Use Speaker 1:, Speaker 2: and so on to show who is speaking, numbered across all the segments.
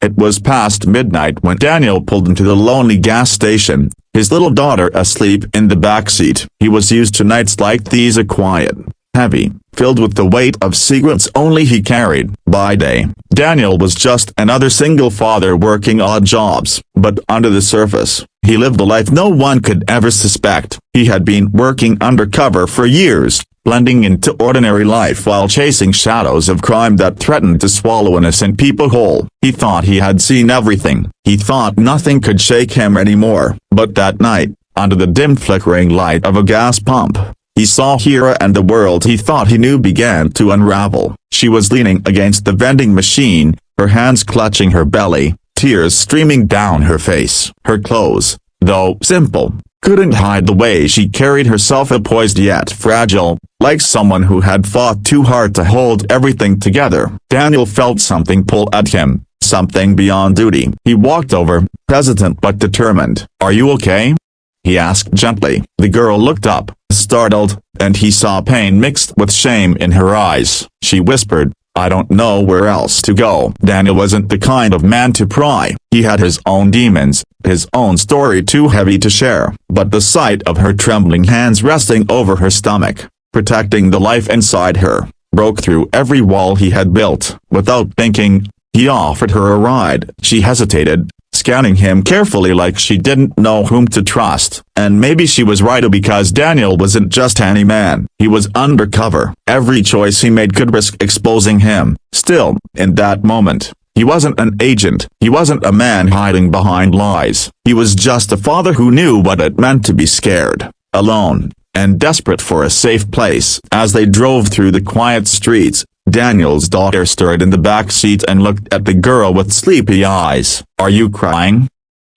Speaker 1: It was past midnight when Daniel pulled into the lonely gas station, his little daughter asleep in the backseat. He was used to nights like these, a quiet, heavy, filled with the weight of secrets only he carried. By day, Daniel was just another single father working odd jobs, but under the surface, he lived a life no one could ever suspect. He had been working undercover for years, blending into ordinary life while chasing shadows of crime that threatened to swallow innocent people whole. He thought he had seen everything. He thought nothing could shake him anymore. But that night, under the dim flickering light of a gas pump, he saw Hira, and the world he thought he knew began to unravel. She was leaning against the vending machine, her hands clutching her belly, tears streaming down her face. Her clothes, though simple, couldn't hide the way she carried herself, poised yet fragile, like someone who had fought too hard to hold everything together. Daniel felt something pull at him, something beyond duty. He walked over, hesitant but determined. "Are you okay?" he asked gently. The girl looked up, startled, and he saw pain mixed with shame in her eyes. She whispered, "I don't know where else to go." Daniel wasn't the kind of man to pry. He had his own demons, his own story too heavy to share. But the sight of her trembling hands resting over her stomach, protecting the life inside her, broke through every wall he had built. Without thinking, he offered her a ride. She hesitated, scanning him carefully like she didn't know whom to trust. And maybe she was right, because Daniel wasn't just any man. He was undercover. Every choice he made could risk exposing him. Still, in that moment, he wasn't an agent. He wasn't a man hiding behind lies. He was just a father who knew what it meant to be scared, alone, and desperate for a safe place. As they drove through the quiet streets, Daniel's daughter stirred in the back seat and looked at the girl with sleepy eyes. "Are you crying?"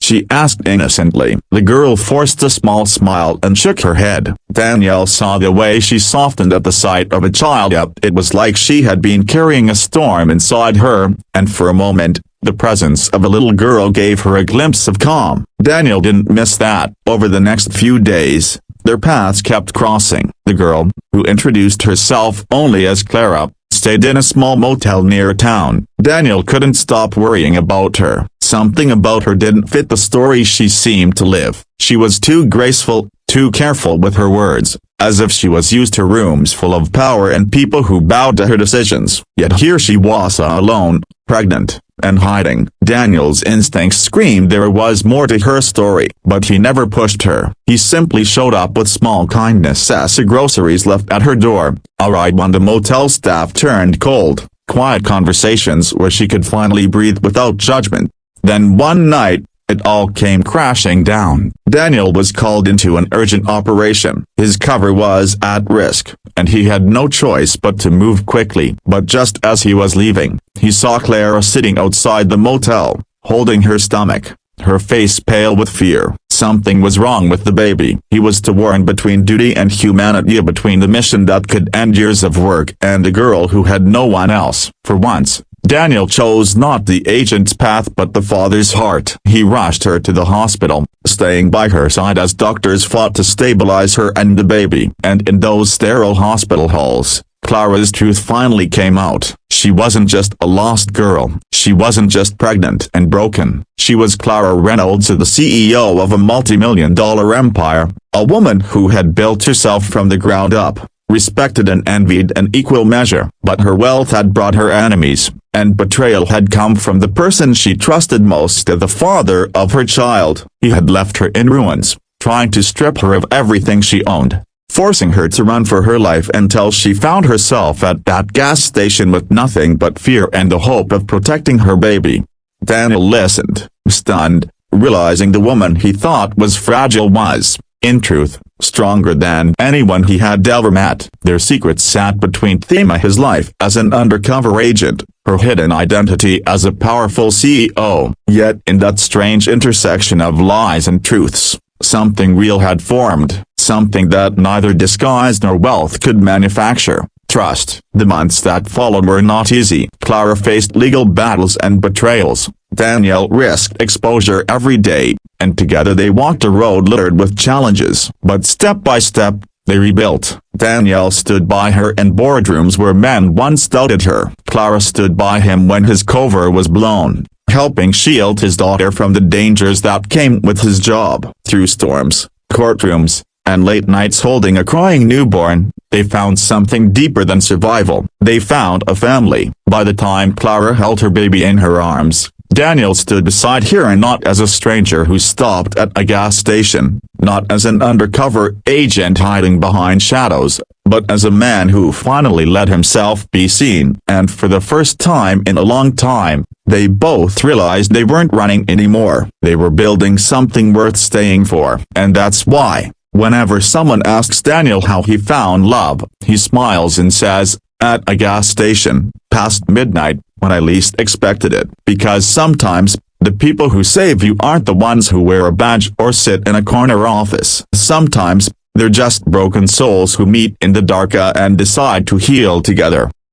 Speaker 1: she asked innocently. The girl forced a small smile and shook her head. Daniel saw the way she softened at the sight of a child. It was like she had been carrying a storm inside her, and for a moment, the presence of a little girl gave her a glimpse of calm. Daniel didn't miss that. Over the next few days, their paths kept crossing. The girl, who introduced herself only as Clara, stayed in a small motel near town. Daniel couldn't stop worrying about her. Something about her didn't fit the story she seemed to live. She was too graceful, too careful with her words, as if she was used to rooms full of power and people who bowed to her decisions. Yet here she was, alone, pregnant, and hiding. Daniel's instincts screamed there was more to her story, but he never pushed her. He simply showed up with small kindness, as groceries left at her door, a ride when the motel staff turned cold, quiet conversations where she could finally breathe without judgment. Then one night, it all came crashing down. Daniel was called into an urgent operation. His cover was at risk, and he had no choice but to move quickly. But just as he was leaving, he saw Clara sitting outside the motel, holding her stomach, her face pale with fear. Something was wrong with the baby. He was torn between duty and humanity, between the mission that could end years of work and a girl who had no one else. For once, Daniel chose not the agent's path but the father's heart. He rushed her to the hospital, staying by her side as doctors fought to stabilize her and the baby. And in those sterile hospital halls, Clara's truth finally came out. She wasn't just a lost girl. She wasn't just pregnant and broken. She was Clara Reynolds, the CEO of a multi-million-dollar empire, a woman who had built herself from the ground up, respected and envied in equal measure. But her wealth had brought her enemies, and betrayal had come from the person she trusted most, the father of her child. He had left her in ruins, trying to strip her of everything she owned, forcing her to run for her life until she found herself at that gas station with nothing but fear and the hope of protecting her baby. Daniel listened, stunned, realizing the woman he thought was fragile was, in truth, stronger than anyone he had ever met. Their secrets sat between Thema, his life as an undercover agent, her hidden identity as a powerful CEO. Yet in that strange intersection of lies and truths, something real had formed, something that neither disguise nor wealth could manufacture: trust. The months that followed were not easy. Clara faced legal battles and betrayals. Daniel risked exposure every day, and together they walked a road littered with challenges. But step by step, they rebuilt. Daniel stood by her in boardrooms where men once doubted her. Clara stood by him when his cover was blown, helping shield his daughter from the dangers that came with his job. Through storms, courtrooms, and late nights holding a crying newborn, they found something deeper than survival. They found a family. By the time Clara held her baby in her arms, Daniel stood beside her, and not as a stranger who stopped at a gas station, not as an undercover agent hiding behind shadows, but as a man who finally let himself be seen. And for the first time in a long time, they both realized they weren't running anymore. They were building something worth staying for. And that's why, whenever someone asks Daniel how he found love, he smiles and says, "At a gas station, past midnight, when I least expected it." Because sometimes, the people who save you aren't the ones who wear a badge or sit in a corner office. Sometimes, they're just broken souls who meet in the dark and decide to heal together.